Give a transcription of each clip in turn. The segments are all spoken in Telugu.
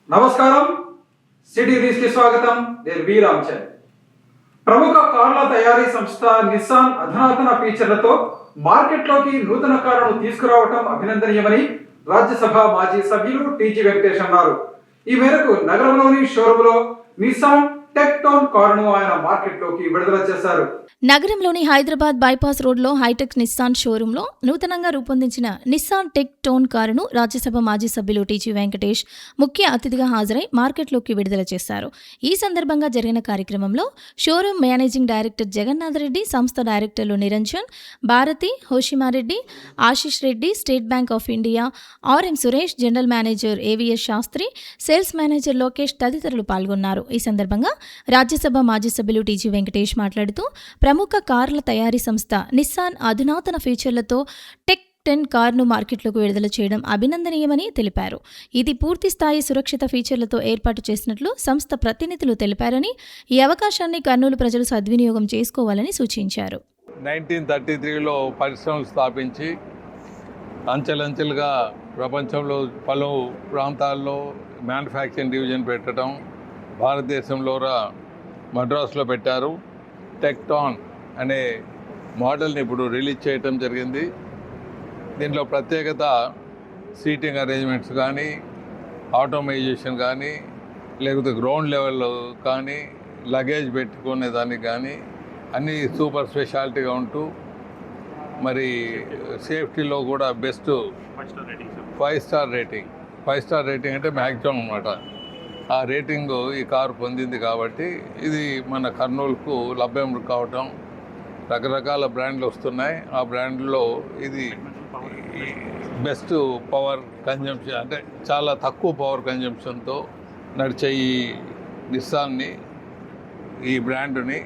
నమస్కారం, సిటీ న్యూస్ కి స్వాగతం. నేను వి రామచంద్ర. ప్రముఖ కార్ల తయారీ సంస్థ నిస్సాన్ అధునాతన ఫీచర్లతో మార్కెట్లోకి నూతన కారును తీసుకురావడం అభినందనీయమని రాజ్యసభ మాజీ సభ్యులు టీజీ వెంకటేష్ అన్నారు. ఈ మేరకు నగరంలోని షోరూంలో నిస్సాన్ టెక్ టోన్ కారును ఆయన మార్కెట్లోకి విడుదల చేశారు. నగరంలోని హైదరాబాద్ బైపాస్ రోడ్లో హైటెక్ నిస్సాన్ షోరూంలో నూతనంగా రూపొందించిన నిస్సాన్ టెక్ టోన్ కారును రాజ్యసభ మాజీ సభ్యులు టీజీ వెంకటేష్ ముఖ్య అతిథిగా హాజరై మార్కెట్లోకి విడుదల చేశారు. ఈ సందర్భంగా జరిగిన కార్యక్రమంలో showroom managing director Jagannath Reddy, సంస్థ డైరెక్టర్లు Niranjan, Bharati, Hoshima Reddy, Ashish Reddy, State Bank of India RM Suresh, general manager AVS Sastri, sales manager Lokesh తదితరులు పాల్గొన్నారు. ఈ సందర్భంగా రాజ్యసభ మాజీ సభ్యులు టీజీ వెంకటేష్ మాట్లాడుతూ ప్రముఖ కార్ల తయారీ సంస్థ నిస్సాన్ అధునాతన ఫీచర్లతో టెక్ 10 కారును మార్కెట్లోకి విడుదల చేయడం అభినందనీయమని తెలిపారు. ఇది పూర్తి స్థాయి సురక్షిత ఫీచర్లతో ఏర్పాటు చేసినట్లు సంస్థ ప్రతినిధులు తెలిపారని, ఈ అవకాశాన్ని కర్నూలు ప్రజలు సద్వినియోగం చేసుకోవాలని సూచించారు. 1933లో పరిశ్రమలు స్థాపించి అంచెలంచెలుగా ప్రపంచంలో పలు ప్రాంతాల్లో మ్యానుఫ్యాక్చరింగ్ డివిజన్ పెట్టడం, భారతదేశంలో మద్రాసులో పెట్టారు. టెక్టాన్ అనే మోడల్ని ఇప్పుడు రిలీజ్ చేయటం జరిగింది. దీంట్లో ప్రత్యేకత సీటింగ్ అరేంజ్మెంట్స్ కానీ, ఆటోమైజేషన్ కానీ, లేకపోతే గ్రౌండ్ లెవెల్ కానీ, లగేజ్ పెట్టుకునే దానికి కానీ అన్నీ సూపర్ స్పెషాలిటీగా ఉంటూ, మరి సేఫ్టీలో కూడా best 5 star rating. 5 star rating అంటే మ్యాక్సిమం అన్నమాట. ఆ రేటింగ్ ఈ కారు పొందింది కాబట్టి ఇది మన కర్నూలుకు లభ్యం కావటం, రకరకాల బ్రాండ్లు వస్తున్నాయి. ఆ బ్రాండ్లో ఇది బెస్ట్ పవర్ కన్జంప్షన్, అంటే చాలా తక్కువ పవర్ కన్జంప్షన్తో నడిచే ఈ నిస్సాన్ని, ఈ బ్రాండ్ని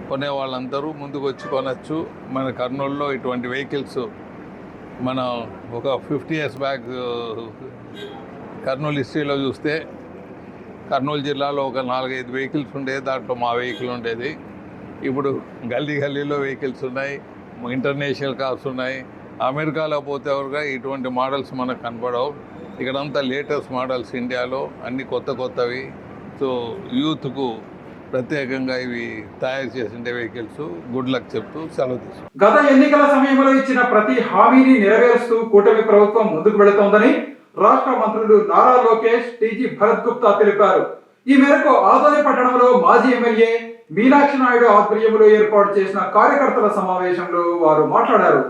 కొనే వాళ్ళందరూ ముందుకు వచ్చి కొనచ్చు. మన కర్నూలులో ఇటువంటి వెహికల్స్ మనం ఒక 50 years బ్యాక్ కర్నూలు హిస్టరీలో చూస్తే కర్నూలు జిల్లాలో ఒక 4-5 వెహికల్స్ ఉండేది. దాంట్లో మా వెహికల్ ఉండేది. ఇప్పుడు గల్లీలో వెహికల్స్ ఉన్నాయి, ఇంటర్నేషనల్ కార్స్ ఉన్నాయి. అమెరికాలో పోతే ఎవరుగా ఇటువంటి మోడల్స్ మనకు కనపడవు. ఇక్కడంతా లేటెస్ట్ మోడల్స్ ఇండియాలో అన్ని కొత్తవి. సో యూత్కు ప్రత్యేకంగా ఇవి తయారు చేసిండే వెహికల్స్. గుడ్ లక్ చెప్తూ సెలవు తీసుకుంటాం. గత ఎన్నికల సమయంలో ఇచ్చిన ప్రతి హామీని నెరవేరుస్తూ కూటమి ప్రభుత్వం ముందుకు వెళుతోందని రాష్ట్ర మంత్రులు నారా లోకేష్, టీజీ భరత్ గుప్తా తెలిపారు. ఈ మేరకు ఆదోని పట్టణంలో మాజీ ఎమ్మెల్యే మీనాక్షి నాయుడు ఆధ్వర్యంలో ఏర్పాటు చేసిన కార్యకర్తల సమావేశంలో వారు మాట్లాడారు.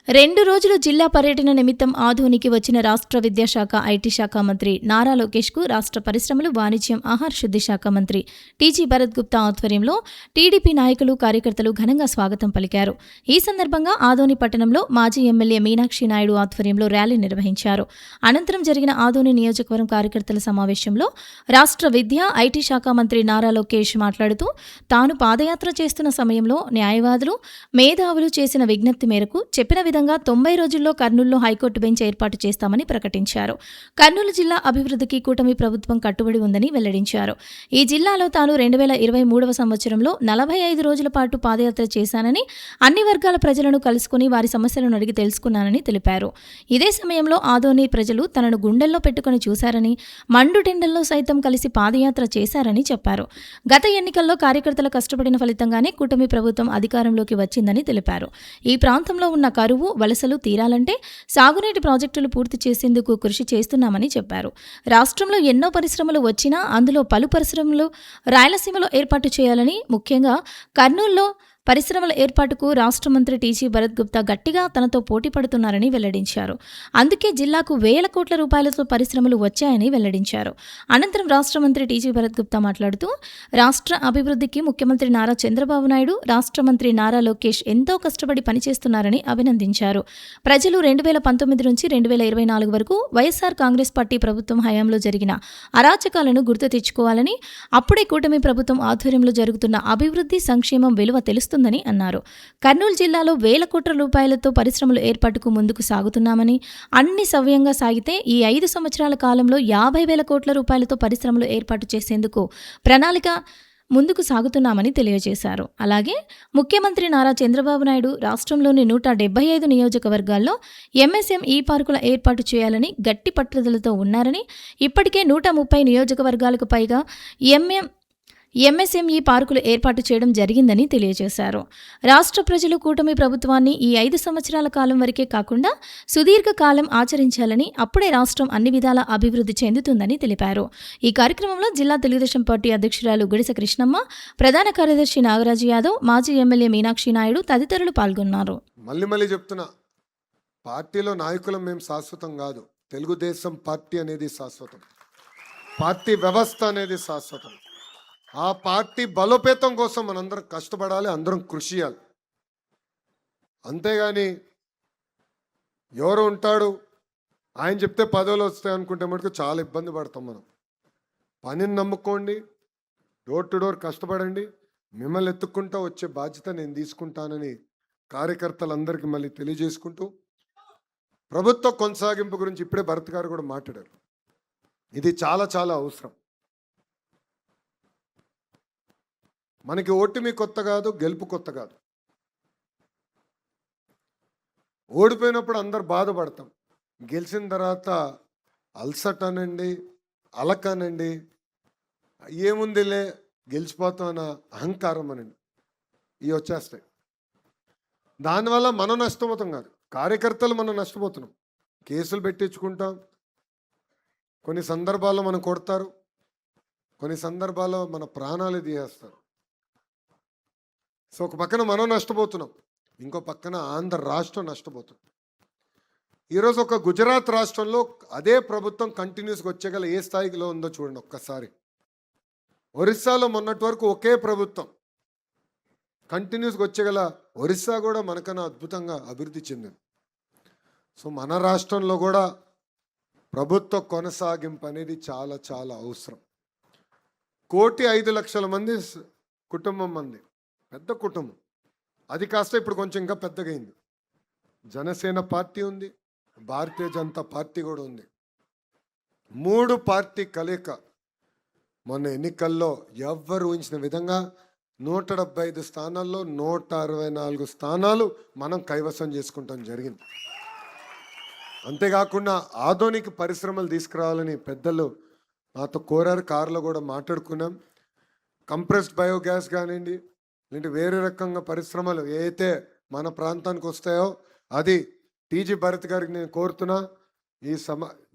2 రోజులు జిల్లా పర్యటన నిమిత్తం ఆదోనికి వచ్చిన రాష్ట్ర విద్యాశాఖ, ఐటీ శాఖ మంత్రి నారా లోకేష్కు రాష్ట్ర పరిశ్రమలు, వాణిజ్యం, ఆహార శుద్ధి శాఖ మంత్రి టీజీ భరత్ గుప్తా ఆధ్వర్యంలో టీడీపీ నాయకులు, కార్యకర్తలు ఘనంగా స్వాగతం పలికారు. ఈ సందర్భంగా ఆదోని పట్టణంలో మాజీ ఎమ్మెల్యే మీనాక్షి నాయుడు ఆధ్వర్యంలో ర్యాలీ నిర్వహించారు. అనంతరం జరిగిన ఆదోని నియోజకవర్గం కార్యకర్తల సమావేశంలో రాష్ట్ర విద్యా, ఐటీ శాఖ మంత్రి నారా లోకేష్ మాట్లాడుతూ తాను పాదయాత్ర చేస్తున్న సమయంలో న్యాయవాదులు, మేధావులు చేసిన విజ్ఞప్తి మేరకు చెప్పిన విధంగా 90 రోజుల్లో కర్నూలులో హైకోర్టు బెంచ్ ఏర్పాటు చేస్తామని ప్రకటించారు. కర్నూలు జిల్లా అభివృద్ధికి కూటమి ప్రభుత్వం కట్టుబడి ఉందని వెల్లడించారు. ఈ జిల్లాలో తాను 2023వ సంవత్సరంలో 45 రోజుల పాటు పాదయాత్ర చేశానని, అన్ని వర్గాల ప్రజలను కలుసుకుని వారి సమస్యలను అడిగి తెలుసుకున్నానని తెలిపారు. ఇదే సమయంలో ఆదోని ప్రజలు తనను గుండెల్లో పెట్టుకుని చూశారని, మండుటెండల్లో సైతం కలిసి పాదయాత్ర చేశారని చెప్పారు. గత ఎన్నికల్లో కార్యకర్తల కష్టపడిన ఫలితంగానే కూటమి ప్రభుత్వం అధికారంలోకి వచ్చిందని తెలిపారు. ఈ ప్రాంతంలో ఉన్న కరువు, వలసలు తీరాలంటే సాగునీటి ప్రాజెక్టులు పూర్తి చేసేందుకు కృషి చేస్తున్నామని చెప్పారు. రాష్ట్రంలో ఎన్నో పరిశ్రమలు వచ్చినా అందులో పలు పరిశ్రమలు రాయలసీమలో ఏర్పాటు చేయాలని, ముఖ్యంగా కర్నూలులో పరిశ్రమల ఏర్పాటుకు రాష్ట్ర మంత్రి టీజీ భరత్ గుప్తా గట్టిగా తనతో పోటీ పడుతున్నారని వెల్లడించారు. అందుకే జిల్లాకు వేల కోట్ల రూపాయలతో పరిశ్రమలు వచ్చాయని వెల్లడించారు. అనంతరం రాష్ట్ర మంత్రి టీజీ భరత్ గుప్తా మాట్లాడుతూ రాష్ట్ర అభివృద్ధికి ముఖ్యమంత్రి నారా చంద్రబాబు నాయుడు, రాష్ట్ర మంత్రి నారా లోకేష్ ఎంతో కష్టపడి పనిచేస్తున్నారని అభినందించారు. ప్రజలు 2019 నుంచి 2024 వరకు వైఎస్ఆర్ కాంగ్రెస్ పార్టీ ప్రభుత్వం హయాంలో జరిగిన అరాచకాలను గుర్తు తెచ్చుకోవాలని, అప్పుడే కూటమి ప్రభుత్వం ఆధ్వర్యంలో జరుగుతున్న అభివృద్ధి, సంక్షేమం విలువ తెలుస్తుందని అన్నారు. కర్నూలు జిల్లాలో వేల కోట్ల రూపాయలతో పరిశ్రమల ఏర్పాటుకు ముందుకు సాగుతున్నామని, అన్ని సవ్యంగా సాగితే ఈ 5 సంవత్సరాల కాలంలో 50,000 కోట్ల రూపాయలతో పరిశ్రమలు ఏర్పాటు చేసేందుకు ప్రణాళిక ముందుకు సాగుతున్నామని తెలియజేశారు. అలాగే ముఖ్యమంత్రి నారా చంద్రబాబు నాయుడు రాష్ట్రంలోని 175 నియోజకవర్గాల్లో ఎంఎస్ఎంఈ పార్కుల ఏర్పాటు చేయాలని గట్టి పట్టుదలతో ఉన్నారని, ఇప్పటికే 130 నియోజకవర్గాలకు పైగా ఎంఎస్ఎంఈ పార్కులు ఏర్పాటు చేయడం జరిగిందని తెలియజేశారు. రాష్ట్ర ప్రజలు కూటమి ప్రభుత్వాన్ని ఈ 5 సంవత్సరాల కాలం వరకే కాకుండా సుదీర్ఘ కాలం ఆచరించాలని, అప్పుడే రాష్ట్రం అన్ని విధాల అభివృద్ధి చెందుతుందని తెలిపారు. ఈ కార్యక్రమంలో జిల్లా తెలుగుదేశం పార్టీ అధ్యక్షురాలు గుడిసె కృష్ణమ్మ, ప్రధాన కార్యదర్శి నాగరాజు యాదవ్, మాజీ ఎమ్మెల్యే మీనాక్షి నాయుడు తదితరులు పాల్గొన్నారు. మళ్ళీ చెప్తున్నా, పార్టీలో నాయకులం మేము శాశ్వతం కాదు. తెలుగుదేశం పార్టీ అనేది శాశ్వతం, పార్టీ వ్యవస్థ అనేది శాశ్వతం. ఆ పార్టీ బలోపేతం కోసం మనందరం కష్టపడాలి, అందరం కృషి చేయాలి. అంతేగాని ఎవరు ఉంటాడు ఆయన చెప్తే పదవులు వస్తాయి అనుకుంటే మటుకు చాలా ఇబ్బంది పడతాం మనం. పనిని నమ్ముకోండి, డోర్ టు డోర్ కష్టపడండి, మిమ్మల్ని ఎత్తుక్కుంటా వచ్చే బాధ్యత నేను తీసుకుంటానని కార్యకర్తలందరికీ మళ్ళీ తెలియజేసుకుంటూ, ప్రభుత్వ కొనసాగింపు గురించి ఇప్పుడే భరత్ గారు కూడా మాట్లాడారు. ఇది చాలా చాలా అవసరం. మనకి ఓటమి కొత్త కాదు, గెలుపు కొత్త కాదు. ఓడిపోయినప్పుడు అందరు బాధపడతాం, గెలిచిన తర్వాత అల్సట్ అనండి, అలకనండి, ఏముందిలే గెలిచిపోతాం అన్న అహంకారం అనండి, ఇవి వచ్చేస్తాయి. దానివల్ల మనం నష్టపోతాం కాదు, కార్యకర్తలు మనం నష్టపోతున్నాం. కేసులు పెట్టించుకుంటాం, కొన్ని సందర్భాల్లో మనం కొడతారు, కొన్ని సందర్భాల్లో మన ప్రాణాలు తీసేస్తారు. సో ఒక పక్కన మనం నష్టపోతున్నాం, ఇంకో పక్కన ఆంధ్ర రాష్ట్రం నష్టపోతుంది. ఈరోజు ఒక గుజరాత్ రాష్ట్రంలో అదే ప్రభుత్వం కంటిన్యూస్గా వచ్చేగల ఏ స్థాయిలో ఉందో చూడండి ఒక్కసారి. ఒరిస్సాలో మొన్నటి వరకు ఒకే ప్రభుత్వం కంటిన్యూస్గా వచ్చేగల ఒరిస్సా కూడా మనకన్నా అద్భుతంగా అభివృద్ధి చెందింది. సో మన రాష్ట్రంలో కూడా ప్రభుత్వ కొనసాగింపు అనేది చాలా చాలా అవసరం. 1,05,00,000 మంది కుటుంబం మంది, పెద్ద కుటుంబం. అది కాస్త ఇప్పుడు కొంచెం ఇంకా పెద్దగా అయింది. జనసేన పార్టీ ఉంది, భారతీయ జనతా పార్టీ కూడా ఉంది. 3 పార్టీ కలయిక మొన్న ఎన్నికల్లో ఎవ్వరు ఊహించిన విధంగా 175 స్థానాల్లో 164 స్థానాలు మనం కైవసం చేసుకుంటాం జరిగింది. అంతేకాకుండా ఆధునిక పరిశ్రమలు తీసుకురావాలని పెద్దలు నాతో కోరారు, కారులో కూడా మాట్లాడుకున్నాం. కంప్రెస్డ్ బయోగ్యాస్ కానివ్వండి, లేదంటే వేరే రకంగా పరిశ్రమలు ఏదైతే మన ప్రాంతానికి వస్తాయో అది టీజీ భరత్ గారికి నేను కోరుతున్నా.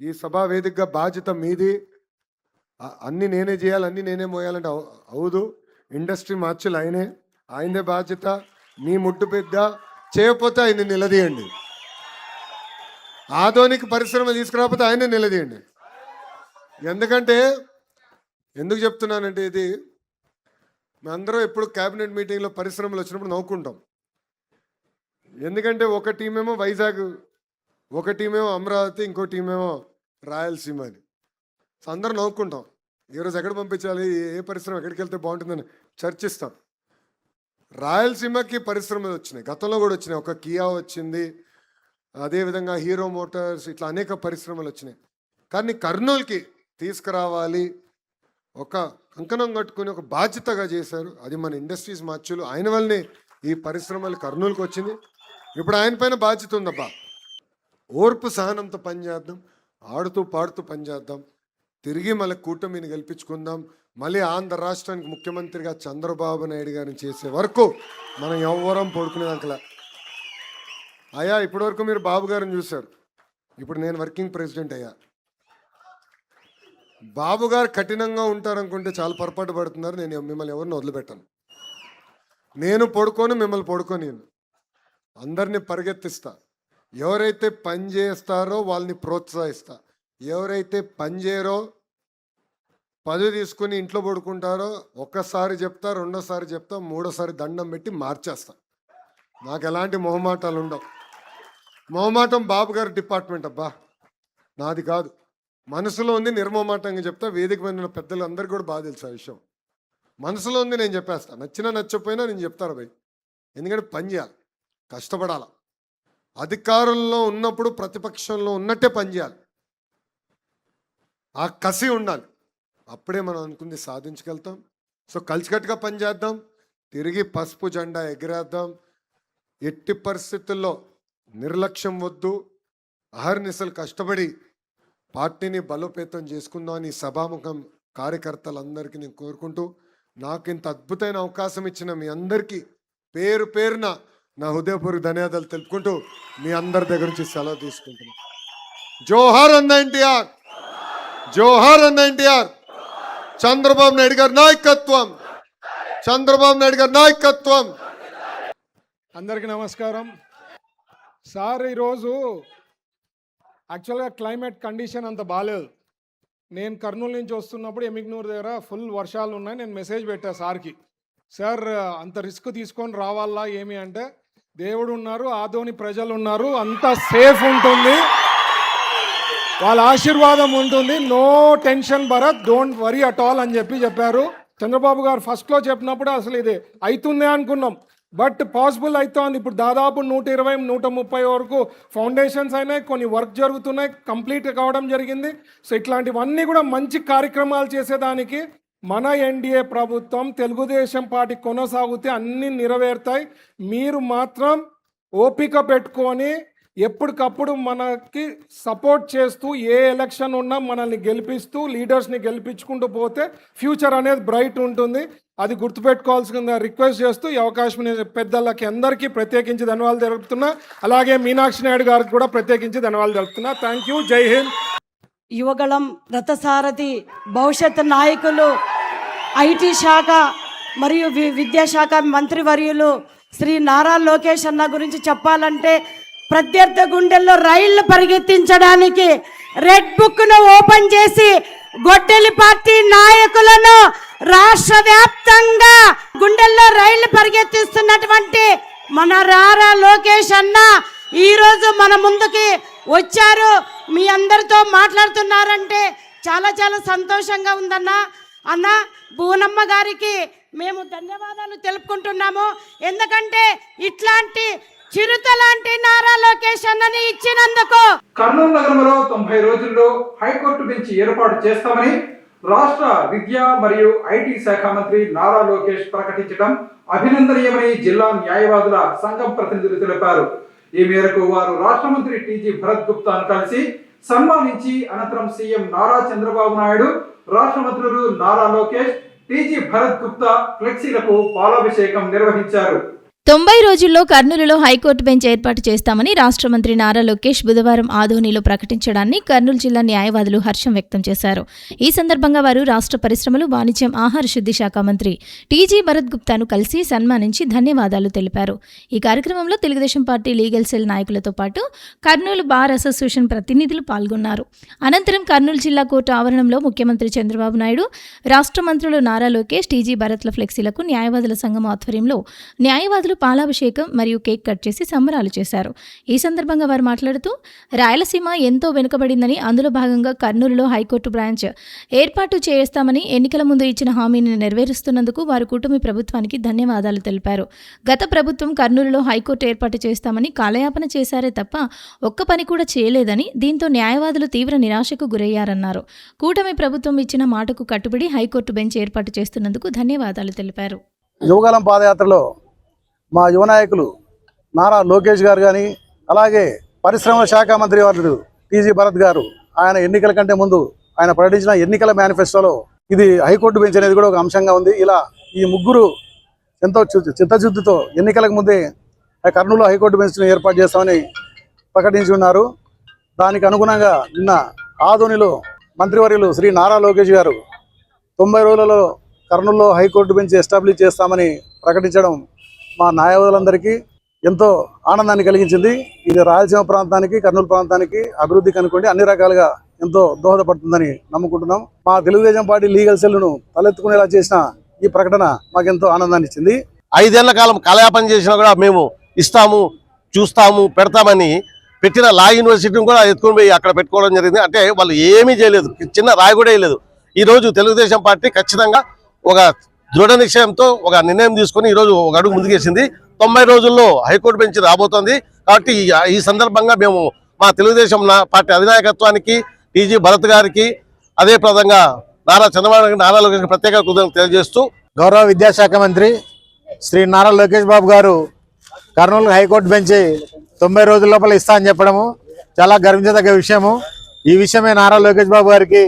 ఈ సభా వేదికగా బాధ్యత మీది. అన్నీ నేనే చేయాలి, అన్నీ నేనే మోయాలంటే అవదు. ఇండస్ట్రీ మార్చులు ఆయనే బాధ్యత. మీ ముడ్డు పెద్ద చేయకపోతే ఆయన నిలదీయండి, ఆధునిక పరిశ్రమ తీసుకురాకపోతే ఆయనే నిలదీయండి. ఎందుకు చెప్తున్నానంటే, ఇది మేమందరం ఎప్పుడు క్యాబినెట్ మీటింగ్లో పరిశ్రమలు వచ్చినప్పుడు నవ్వుకుంటాం. ఎందుకంటే ఒక టీమేమో వైజాగ్, ఒక టీమేమో అమరావతి, ఇంకో టీమేమో రాయలసీమ అని. సో అందరం నవ్వుకుంటాం, ఈరోజు ఎక్కడ పంపించాలి, ఏ పరిశ్రమ ఎక్కడికి వెళ్తే బాగుంటుందని చర్చిస్తాం. రాయలసీమకి పరిశ్రమలు వచ్చినాయి, గతంలో కూడా వచ్చినాయి. ఒక కియా వచ్చింది, అదేవిధంగా హీరో మోటార్స్, ఇట్లా అనేక పరిశ్రమలు వచ్చినాయి. కానీ కర్నూలుకి తీసుకురావాలి, ఒక కంకణం కట్టుకుని ఒక బాధ్యతగా చేశారు. అది మన ఇండస్ట్రీస్ మార్చులు, ఆయన వల్లనే ఈ పరిశ్రమలు కర్నూలుకి వచ్చింది. ఇప్పుడు ఆయన పైన బాధ్యత ఉందబ్బా. ఓర్పు సహనంతో పనిచేద్దాం, ఆడుతూ పాడుతూ పనిచేద్దాం, తిరిగి మళ్ళీ కూటమిని గెలిపించుకుందాం. మళ్ళీ ఆంధ్ర రాష్ట్రానికి ముఖ్యమంత్రిగా చంద్రబాబు నాయుడు గారిని చేసే వరకు మనం ఎవ్వరం పడుకునేదాకలా. అయ్యా ఇప్పటివరకు మీరు బాబు గారిని చూశారు, ఇప్పుడు నేను వర్కింగ్ ప్రెసిడెంట్ అయ్యా. బాబు గారు కఠినంగా ఉంటారనుకుంటే చాలా పొరపాటు పడుతున్నారు. నేను మిమ్మల్ని ఎవరిని వదిలిపెట్టాను. నేను పడుకోను, మిమ్మల్ని పడుకొని అందరినీ పరిగెత్తిస్తా. ఎవరైతే పని చేస్తారో వాళ్ళని ప్రోత్సహిస్తా, ఎవరైతే పని చేయరో పదవి తీసుకుని ఇంట్లో పడుకుంటారో ఒక్కసారి చెప్తా, రెండోసారి చెప్తా, మూడోసారి దండం పెట్టి మార్చేస్తా. నాకు ఎలాంటి మొహమాటాలు ఉండవు. మొహమాటం బాబు గారి డిపార్ట్మెంట్ అబ్బా, నాది కాదు. మనసులో ఉంది, నిర్మమాటంగా చెప్తా. వేదిక మీద పెద్దలు అందరికీ కూడా బాగా తెలుసు ఆ విషయం. మనసులో ఉంది, నేను చెప్పేస్తా. నచ్చినా నచ్చకపోయినా నేను చెప్తాను భయ్. ఎందుకంటే పని చేయాలి, కష్టపడాల. అధికారంలో ఉన్నప్పుడు ప్రతిపక్షంలో ఉన్నట్టే పని చేయాలి, ఆ కసి ఉండాలి. అప్పుడే మనం అనుకుంది సాధించగలుగుతాం. సో కలిసికట్టుగా పనిచేద్దాం, తిరిగి పసుపు జెండా ఎగిరేద్దాం. ఎట్టి పరిస్థితుల్లో నిర్లక్ష్యం వద్దు, అహర్నిశలు కష్టపడి పార్టీని బలోపేతం చేసుకుందామని సభాముఖం కార్యకర్తలందరికీ నేను కోరుకుంటూ, నాకు ఇంత అద్భుతమైన అవకాశం ఇచ్చిన మీ అందరికీ పేరు పేరున నా హృదయపూర్వక ధన్యవాదాలు తెలుపుకుంటూ మీ అందరి దగ్గర నుంచి సెలవు తీసుకుంటున్నాను. జోహార్ అన్న ఎన్టీఆర్, జోహార్ అన్న ఎన్టీఆర్. చంద్రబాబు నాయుడు గారి నాయకత్వం, చంద్రబాబు నాయుడు గారి నాయకత్వం. అందరికీ నమస్కారం సార్. ఈరోజు యాక్చువల్గా క్లైమేట్ కండిషన్ అంత బాగాలేదు. నేను కర్నూలు నుంచి వస్తున్నప్పుడు ఎమిగ్నూర్ దగ్గర ఫుల్ వర్షాలు ఉన్నాయి. నేను మెసేజ్ పెట్టా సార్కి, సార్ అంత రిస్క్ తీసుకొని రావాలా ఏమి అంటే, దేవుడు ఉన్నారు, ఆదోని ప్రజలు ఉన్నారు, అంతా సేఫ్ ఉంటుంది, వాళ్ళ ఆశీర్వాదం ఉంటుంది, no tension Bharat, don't worry at all అని చెప్పారు. చంద్రబాబు గారు ఫస్ట్లో చెప్పినప్పుడు అసలు ఇది అవుతుందే అనుకున్నాం, బట్ పాసిబుల్ అవుతోంది. ఇప్పుడు దాదాపు 120-130 వరకు ఫౌండేషన్స్ అయినాయి, కొన్ని వర్క్ జరుగుతున్నాయి, కంప్లీట్ కావడం జరిగింది. సో ఇట్లాంటివన్నీ కూడా మంచి కార్యక్రమాలు చేసేదానికి మన ఎన్డీఏ ప్రభుత్వం, తెలుగుదేశం పార్టీ కొనసాగితే అన్నీ నెరవేరుతాయి. మీరు మాత్రం ఓపిక పెట్టుకొని ఎప్పటికప్పుడు మనకి సపోర్ట్ చేస్తూ, ఏ ఎలక్షన్ ఉన్నా మనల్ని గెలిపిస్తూ, లీడర్స్ని గెలిపించుకుంటూ పోతే ఫ్యూచర్ అనేది బ్రైట్ ఉంటుంది. అది గుర్తుపెట్టుకోవాల్సిందిగా రిక్వెస్ట్ చేస్తూ ఈ అవకాశం పెద్దలకి అందరికీ ప్రత్యేకించి ధన్యవాదాలు తెలుపుతున్నా. అలాగే మీనాక్షి నాయుడు గారికి కూడా ప్రత్యేకించి ధన్యవాదాలు తెలుపుతున్నా. Thank you. జై హింద్. యువగళం రథసారథి భవిష్యత్ నాయకులు, ఐటీ శాఖ మరియు విద్యాశాఖ మంత్రివర్యులు శ్రీ నారా లోకేష్ అన్న గురించి చెప్పాలంటే, ప్రత్యర్థి గుండెల్లో రైళ్లు పరిగెత్తించడానికి రెడ్ బుక్ను ఓపెన్ చేసి గొడ్డలి పార్టీ నాయకులను రాష్ట్ర వ్యాప్తంగా గుండెల్లో రైళ్లు పరిగెత్తిస్తున్నటువంటి మన నారా లోకేష్ అన్న ఈరోజు మన ముందుకి వచ్చారు. మీ అందరితో మాట్లాడుతున్నారంటే చాలా చాలా సంతోషంగా ఉందన్న. అన్న భూనమ్మ గారికి మేము ధన్యవాదాలు తెలుపుకుంటున్నాము. ఎందుకంటే ఇట్లాంటి చిరుత లాంటి నారా లోకేష్ అన్నని ఇచ్చినందుకు. కర్నూలు నగరంలో 90 రోజుల్లో హైకోర్టు బెంచ్ ఏర్పాటు చేస్తామని రాష్ట్ర విద్యా మరియు ఐటీ శాఖ మంత్రి నారా లోకేష్ ప్రకటించడం అభినందనీయమని జిల్లా న్యాయవాదుల సంఘం ప్రతినిధులు తెలిపారు. ఈ మేరకు వారు రాష్ట్ర మంత్రి టీజీ భరత్ గుప్తాను కలిసి సన్మానించి అనంతరం సీఎం నారా చంద్రబాబు నాయుడు, రాష్ట్ర మంత్రులు నారా లోకేష్, టీజీ భరత్ గుప్తా ఫ్లెక్సీలకు పాలాభిషేకం నిర్వహించారు. 90 రోజుల్లో కర్నూలులో హైకోర్టు బెంచ్ ఏర్పాటు చేస్తామని రాష్ట్ర మంత్రి నారా లోకేష్ బుధవారం ఆదోనిలో ప్రకటించడాన్ని కర్నూలు జిల్లా న్యాయవాదులు హర్షం వ్యక్తం చేశారు. ఈ సందర్భంగా వారు రాష్ట్ర పరిశ్రమలు, వాణిజ్యం, ఆహార శుద్ధి శాఖ మంత్రి టీజీ భరత్ గుప్తాను కలిసి సన్మానించి ధన్యవాదాలు తెలిపారు. ఈ కార్యక్రమంలో తెలుగుదేశం పార్టీ లీగల్ సెల్ నాయకులతో పాటు కర్నూలు బార్ అసోసియేషన్ ప్రతినిధులు పాల్గొన్నారు. అనంతరం కర్నూలు జిల్లా కోర్టు ఆవరణంలో ముఖ్యమంత్రి చంద్రబాబు నాయుడు, రాష్ట్ర మంత్రులు నారా లోకేష్, టీజీ భరత్ల ఫ్లెక్సీలకు న్యాయవాదుల సంఘం ఆధ్వర్యంలో న్యాయవాదులు పాలాభిషేకం మరియు కేక్ కట్ చేసి సంబరాలు చేశారు. ఈ సందర్భంగా వారు మాట్లాడుతూ, రాయలసీమ ఎంతో వెనుకబడిందని, అందులో భాగంగా కర్నూలులో హైకోర్టు బ్రాంచ్ ఏర్పాటు చేస్తామని ఎన్నికల ముందు ఇచ్చిన హామీని నెరవేరుస్తున్నందుకు వారు కూటమి ప్రభుత్వానికి ధన్యవాదాలు తెలిపారు. గత ప్రభుత్వం కర్నూలులో హైకోర్టు ఏర్పాటు చేస్తామని కాలయాపన చేశారే తప్ప ఒక్క పని కూడా చేయలేదని, దీంతో న్యాయవాదులు తీవ్ర నిరాశకు గురయ్యారన్నారు. కూటమి ప్రభుత్వం ఇచ్చిన మాటకు కట్టుబడి హైకోర్టు బెంచ్ ఏర్పాటు చేస్తున్నందుకు ధన్యవాదాలు తెలిపారు. యువగలం పాదయాత్రలో మా యువ నాయకులు నారా లోకేష్ గారు కానీ, అలాగే పరిశ్రమల శాఖ మంత్రి వారు టీజీ భరత్ గారు, ఆయన ఎన్నికల కంటే ముందు ఆయన ప్రకటించిన ఎన్నికల మేనిఫెస్టోలో ఇది హైకోర్టు బెంచ్ అనేది కూడా ఒక అంశంగా ఉంది. ఇలా ఈ ముగ్గురు ఎంతో చిత్తశుద్ధితో ఎన్నికలకు ముందే కర్నూలు హైకోర్టు బెంచ్ను ఏర్పాటు చేస్తామని ప్రకటించి ఉన్నారు. దానికి అనుగుణంగా నిన్న ఆదోనిలో మంత్రివర్యులు శ్రీ నారా లోకేష్ గారు 90 రోజులలో కర్నూలులో హైకోర్టు బెంచ్ ఎస్టాబ్లిష్ చేస్తామని ప్రకటించడం మా న్యాయవాదులందరికీ ఎంతో ఆనందాన్ని కలిగించింది. ఇది రాయలసీమ ప్రాంతానికి, కర్నూలు ప్రాంతానికి అభివృద్ధికి అనుకోండి అన్ని రకాలుగా ఎంతో దోహదపడుతుందని నమ్ముకుంటున్నాం. మా తెలుగుదేశం పార్టీ లీగల్ సెల్ను తలెత్తుకునేలా చేసిన ఈ ప్రకటన మాకెంతో ఆనందాన్ని ఇచ్చింది. 5 ఏళ్ల కాలం కాలయాపన చేసినా కూడా మేము ఇస్తాము, చూస్తాము, పెడతామని పెట్టిన లా యూనివర్సిటీని కూడా ఎత్తుకొని పోయి అక్కడ పెట్టుకోవడం జరిగింది. అంటే వాళ్ళు ఏమీ చేయలేదు, చిన్న రాయి కూడా వేయలేదు. ఈరోజు తెలుగుదేశం పార్టీ ఖచ్చితంగా ఒక దృఢ నిశ్చయంతో ఒక నిర్ణయం తీసుకొని ఈరోజు ఒక అడుగు ముందుకేసింది. 90 రోజుల్లో హైకోర్టు బెంచ్ రాబోతోంది. కాబట్టి ఈ సందర్భంగా మేము మా తెలుగుదేశం పార్టీ అధినాయకత్వానికి, టీజీ భరత్ గారికి, అదే ప్రదంగా నారా చంద్రబాబు నారా లోకేష్ ప్రత్యేక కృతజ్ఞతలు తెలియజేస్తూ గౌరవ విద్యాశాఖ మంత్రి శ్రీ నారా లోకేష్ బాబు గారు కర్నూలు హైకోర్టు బెంచి 90 రోజుల లోపల ఇస్తా అని చెప్పడము చాలా గర్వించదగ్గ విషయము. ఈ విషయమే నారా లోకేష్ బాబు గారికి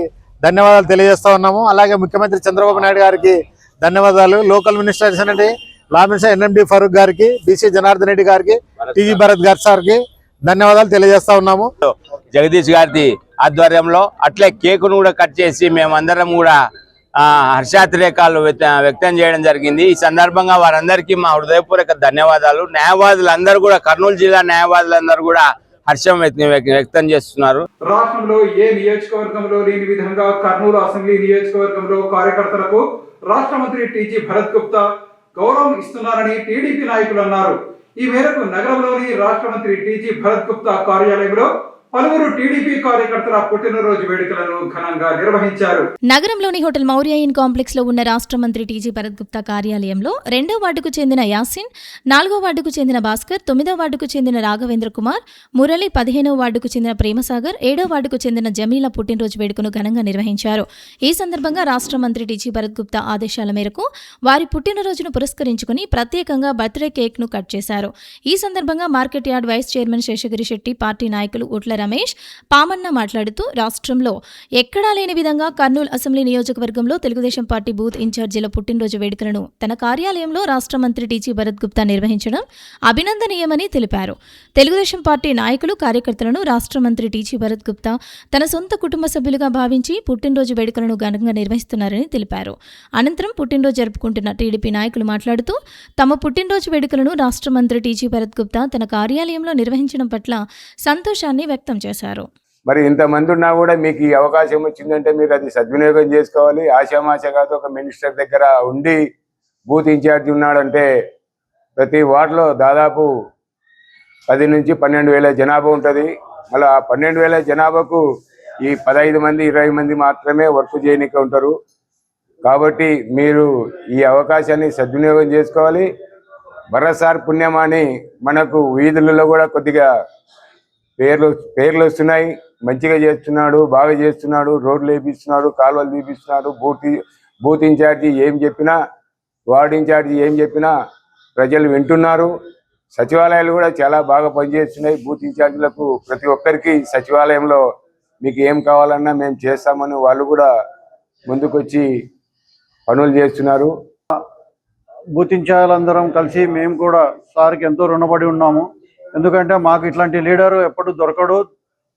ధన్యవాదాలు తెలియజేస్తా ఉన్నాము. అలాగే ముఖ్యమంత్రి చంద్రబాబు నాయుడు గారికి ధన్యవాదాలు. లోకల్ మినిస్టర్స్ అంటే లా మినిస్టర్ ఎన్ఎండి ఫరూక్ గారికి, బీసీ జనార్దన్ రెడ్డి గారికి, టీజీ భరత్ గారి సార్కి ధన్యవాదాలు తెలియజేస్తా ఉన్నాము. జగదీష్ గారి ఆధ్వర్యంలో అట్లే కేకును కూడా కట్ చేసి మేమందరం కూడా హర్షాతిరేకాలు వ్యక్తం చేయడం జరిగింది. ఈ సందర్భంగా వారందరికీ మా హృదయపూర్వక ధన్యవాదాలు. న్యాయవాదులందరూ కూడా, కర్నూలు జిల్లా న్యాయవాదులందరూ కూడా హర్షం వ్యక్తం చేస్తున్నారు. రాష్ట్రంలో ఏ నియోజకవర్గంలో లేని విధంగా కర్నూలు అసెంబ్లీ నియోజకవర్గంలో కార్యకర్తలకు రాష్ట్ర మంత్రి టీజీ భరత్ గుప్తా గౌరవం ఇస్తున్నారని టీడీపీ నాయకులు అన్నారు. ఈ మేరకు నగరంలోని రాష్ట్ర మంత్రి టీజీ భరత్ గుప్తా కార్యాలయంలో పలువురు టీడీపీ కార్యకర్తల పుట్టినరోజు వేడుకలను ఘనంగా నిర్వహించారు. నగరంలోని హోటల్ మౌర్య ఇన్ కాంప్లెక్స్ లో ఉన్న రాష్ట్ర మంత్రి టీజీ భరత్ గుప్తా కార్యాలయంలో 2వ వార్డుకు చెందిన యాసిన్, 4వ వార్డుకు చెందిన భాస్కర్, 9వ వార్డుకు చెందిన రాఘవేంద్ర కుమార్, మురళి, 15వ వార్డుకు చెందిన ప్రేమసాగర్, 7వ వార్డుకు చెందిన జమీల పుట్టినరోజు వేడుకను ఘనంగా నిర్వహించారు. ఈ సందర్భంగా రాష్ట్ర మంత్రి టీజీ భరత్ గుప్తా ఆదేశాల మేరకు వారి పుట్టినరోజును పురస్కరించుకుని ప్రత్యేకంగా బర్త్డే కేక్ ను కట్ చేశారు. ఈ సందర్భంగా market yard vice chairman Seshagiri Shetty, party నాయకులు ఉట్ల రమేష్, పామన్న మాట్లాడుతూ రాష్ట్రంలో ఎక్కడా లేని విధంగా కర్నూలు అసెంబ్లీ నియోజకవర్గంలో తెలుగుదేశం పార్టీ బూత్ ఇన్ఛార్జీల పుట్టినరోజు వేడుకలను తన కార్యాలయంలో రాష్ట్ర మంత్రి టీజీ భరత్ గుప్తా నిర్వహించడం అభినందనీయమని తెలిపారు. తెలుగుదేశం పార్టీ నాయకులు, కార్యకర్తలను రాష్ట్ర మంత్రి టీజీ భరత్ గుప్తా తన సొంత కుటుంబ సభ్యులుగా భావించి పుట్టినరోజు వేడుకలను ఘనంగా నిర్వహిస్తున్నారని తెలిపారు. అనంతరం పుట్టినరోజు జరుపుకుంటున్న టీడీపీ నాయకులు మాట్లాడుతూ తమ పుట్టినరోజు వేడుకలను రాష్ట్ర మంత్రి టీజీ భరత్ గుప్తా తన కార్యాలయంలో నిర్వహించడం పట్ల సంతోషాన్ని వ్యక్తం చేశారు. మరి ఇంతమంది ఉన్నా కూడా మీకు ఈ అవకాశం వచ్చిందంటే మీరు అది సద్వినియోగం చేసుకోవాలి. ఆశామాష కాదు, ఒక మినిస్టర్ దగ్గర ఉండి బూత్ ఇన్ఛార్జి ఉన్నాడంటే ప్రతి వార్డులో దాదాపు 10 నుంచి 12 వేల జనాభా ఉంటుంది. మళ్ళీ ఆ 12 వేల జనాభాకు ఈ 15 మంది 20 మంది మాత్రమే వర్క్ చేయనిక ఉంటారు. కాబట్టి మీరు ఈ అవకాశాన్ని సద్వినియోగం చేసుకోవాలి. భరత్ సార్ పుణ్యమాని మనకు వీధులలో కూడా కొద్దిగా పేర్లు వస్తున్నాయి. మంచిగా చేస్తున్నాడు, బాగా చేస్తున్నాడు, రోడ్లు వేపిస్తున్నాడు, కాలువలు తీపిస్తున్నాడు. బూత్ ఇన్ఛార్జి ఏం చెప్పినా, వార్డు ఇన్ఛార్జి ఏం చెప్పినా ప్రజలు వింటున్నారు. సచివాలయాలు కూడా చాలా బాగా పనిచేస్తున్నాయి. బూత్ ఇన్ఛార్జీలకు ప్రతి ఒక్కరికి సచివాలయంలో మీకు ఏం కావాలన్నా మేము చేస్తామని వాళ్ళు కూడా ముందుకొచ్చి పనులు చేస్తున్నారు. బూత్ ఇన్ఛార్జీలందరం కలిసి మేము కూడా సార్కి ఎంతో రుణపడి ఉన్నాము. ఎందుకంటే మాకు ఇట్లాంటి లీడరు ఎప్పుడు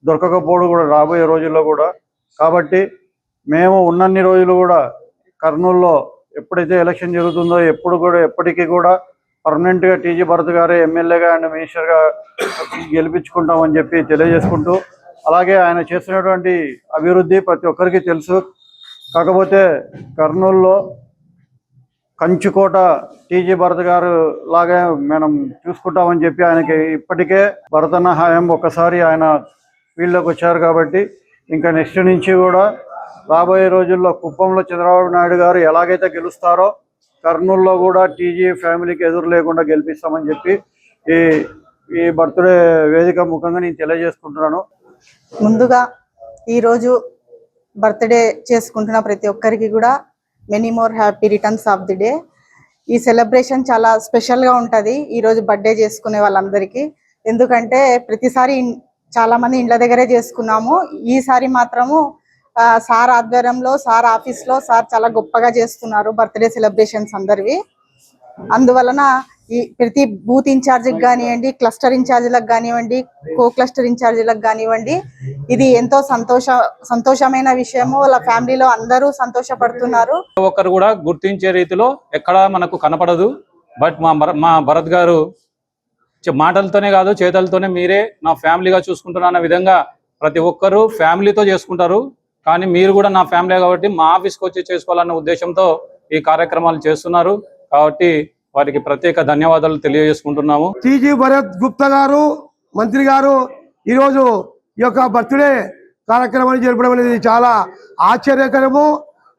దొరకకపోవడం కూడా రాబోయే రోజుల్లో కూడా. కాబట్టి మేము ఉన్నన్ని రోజులు కూడా కర్నూలులో ఎప్పుడైతే ఎలక్షన్ జరుగుతుందో ఎప్పటికీ కూడా పర్మనెంట్గా టీజీ భరత్ గారే ఎమ్మెల్యేగా అండ్ మినిస్టర్గా గెలిపించుకుంటామని చెప్పి తెలియజేసుకుంటూ, అలాగే ఆయన చేస్తున్నటువంటి అభివృద్ధి ప్రతి ఒక్కరికి తెలుసు. కాకపోతే కర్నూలులో కంచుకోట టీజీ భరత్ గారు లాగే మనం చూసుకుంటామని చెప్పి ఆయనకి ఇప్పటికే భరతన్న హాయం ఒకసారి ఆయన ఫీల్డ్లోకి వచ్చారు. కాబట్టి ఇంకా నెక్స్ట్ నుంచి కూడా రాబోయే రోజుల్లో కుప్పంలో చంద్రబాబు నాయుడు గారు ఎలాగైతే గెలుస్తారో కర్నూలులో కూడా టీజీ ఫ్యామిలీకి ఎదురు లేకుండా గెలిపిస్తామని చెప్పి ఈ బర్త్డే వేదిక ముఖంగా నేను తెలియజేసుకుంటున్నాను. ముందుగా ఈరోజు బర్త్డే చేసుకుంటున్న ప్రతి ఒక్కరికి కూడా many more happy returns of the day. ఈ సెలబ్రేషన్ చాలా స్పెషల్గా ఉంటుంది ఈరోజు బర్త్డే చేసుకునే వాళ్ళందరికీ. ఎందుకంటే ప్రతిసారి చాలా మంది ఇండ్ల దగ్గరే చేసుకున్నాము. ఈసారి మాత్రము సార్ ఆధ్వర్యంలో, సార్ ఆఫీస్లో సార్ చాలా గొప్పగా చేస్తున్నారు బర్త్డే సెలబ్రేషన్స్ అందరివి. అందువలన ఈ ప్రతి బూత్ ఇన్ఛార్జికి కానివ్వండి, క్లస్టర్ ఇన్ఛార్జీలకు కానివ్వండి, కో క్లస్టర్ ఇన్ఛార్జీలకు కానివ్వండి, ఇది ఎంతో సంతోషమైన విషయము. వాళ్ళ ఫ్యామిలీలో అందరూ సంతోషపడుతున్నారు. ఒక్కరు కూడా గుర్తించే రీతిలో ఎక్కడ మనకు కనపడదు. బట్ మా భరత్ గారు మాటలతోనే కాదు, చేతలతోనే మీరే నా ఫ్యామిలీగా చూసుకుంటున్నా అన్న విధంగా ప్రతి ఒక్కరూ ఫ్యామిలీతో చేసుకుంటారు. కానీ మీరు కూడా నా ఫ్యామిలీ కాబట్టి మా ఆఫీస్కి వచ్చి చేసుకోవాలన్న ఉద్దేశంతో ఈ కార్యక్రమాలు చేస్తున్నారు. కాబట్టి వారికి ప్రత్యేక ధన్యవాదాలు తెలియజేసుకుంటున్నాము. టీజీ భరత్ గుప్తా గారు, మంత్రి గారు ఈరోజు ఈ యొక్క బర్త్డే కార్యక్రమాన్ని జరపడం అనేది చాలా ఆశ్చర్యకరము.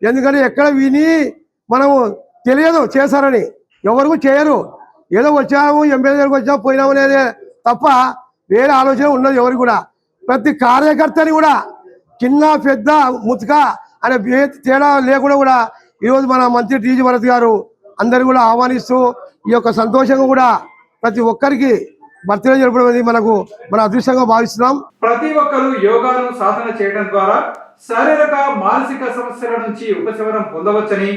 ఎందుకంటే ఎక్కడ విని మనము తెలియదు చేశారని, ఎవరు చేయరు. ఏదో వచ్చాము, ఎమ్మెల్యే దగ్గరకు వచ్చాము, పోయినాము అనేది తప్ప వేరే ఆలోచన ఉన్నది ఎవరికి కూడా. ప్రతి కార్యకర్తని కూడా చిన్న పెద్ద ముతక అనే తేడా లేకుండా కూడా ఈరోజు మన మంత్రి టీజీ భరత్ గారు అందరు కూడా ఆహ్వానిస్తూ ఈ యొక్క సంతోషంగా కూడా ప్రతి ఒక్కరికి బర్త్డే జరపడం అనేది మన అదృష్టంగా భావిస్తున్నాం. ప్రతి ఒక్కరూ యోగాను సాధన చేయడం ద్వారా శారీరక మానసిక సమస్యల నుంచి ఉపశమనం పొందవచ్చని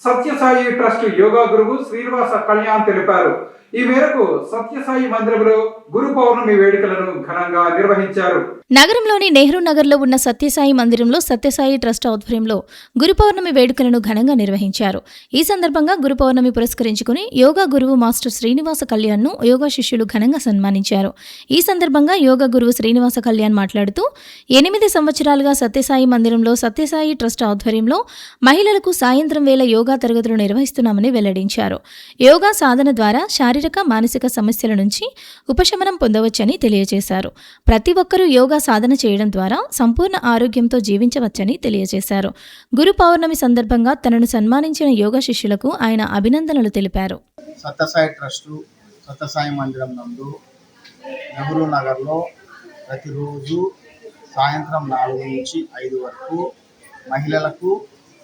సత్యసాయి ట్రస్ట్ యోగా గురువు శ్రీనివాస కళ్యాణ్ తెలిపారు. ఈ మేరకు సత్యసాయి మందిరంలో గురు పౌర్ణమి వేడుకలను ఘనంగా నిర్వహించారు. నగరంలోని నెహ్రూ నగర్లో ఉన్న సత్యసాయి మందిరంలో సత్యసాయి ట్రస్ట్ ఆధ్వర్యంలో గురు పౌర్ణమి వేడుకలను ఘనంగా నిర్వహించారు. ఈ సందర్భంగా గురు పౌర్ణమి పురస్కరించుకుని యోగా గురువు మాస్టర్ శ్రీనివాస కళ్యాణ్ను యోగా శిష్యులు ఘనంగా సన్మానించారు. ఈ సందర్భంగా యోగా గురువు శ్రీనివాస కళ్యాణ్ మాట్లాడుతూ 8 సంవత్సరాలుగా సత్యసాయి మందిరంలో సత్యసాయి ట్రస్ట్ ఆధ్వర్యంలో మహిళలకు సాయంత్రం వేళ యోగా తరగతులు నిర్వహిస్తున్నామని వెల్లడించారు. యోగా సాధన ద్వారా శారీరక మానసిక సమస్యల నుంచి ఉపశమనం పొందవచ్చని తెలియజేశారు. ప్రతి ఒక్కరూ యోగా సాధన చేయడం ద్వారా సంపూర్ణ ఆరోగ్యంతో జీవించవచ్చని తెలియజేశారు. గురు పౌర్ణమి సందర్భంగా తనను సన్మానించిన యోగా శిష్యులకు ఆయన అభినందనలు తెలిపారు. సత్యసాయి ట్రస్టు సత్యసాయి మందిరం నందు నెహ్రూ నగర్లో ప్రతిరోజు సాయంత్రం 4 నుంచి 5 వరకు మహిళలకు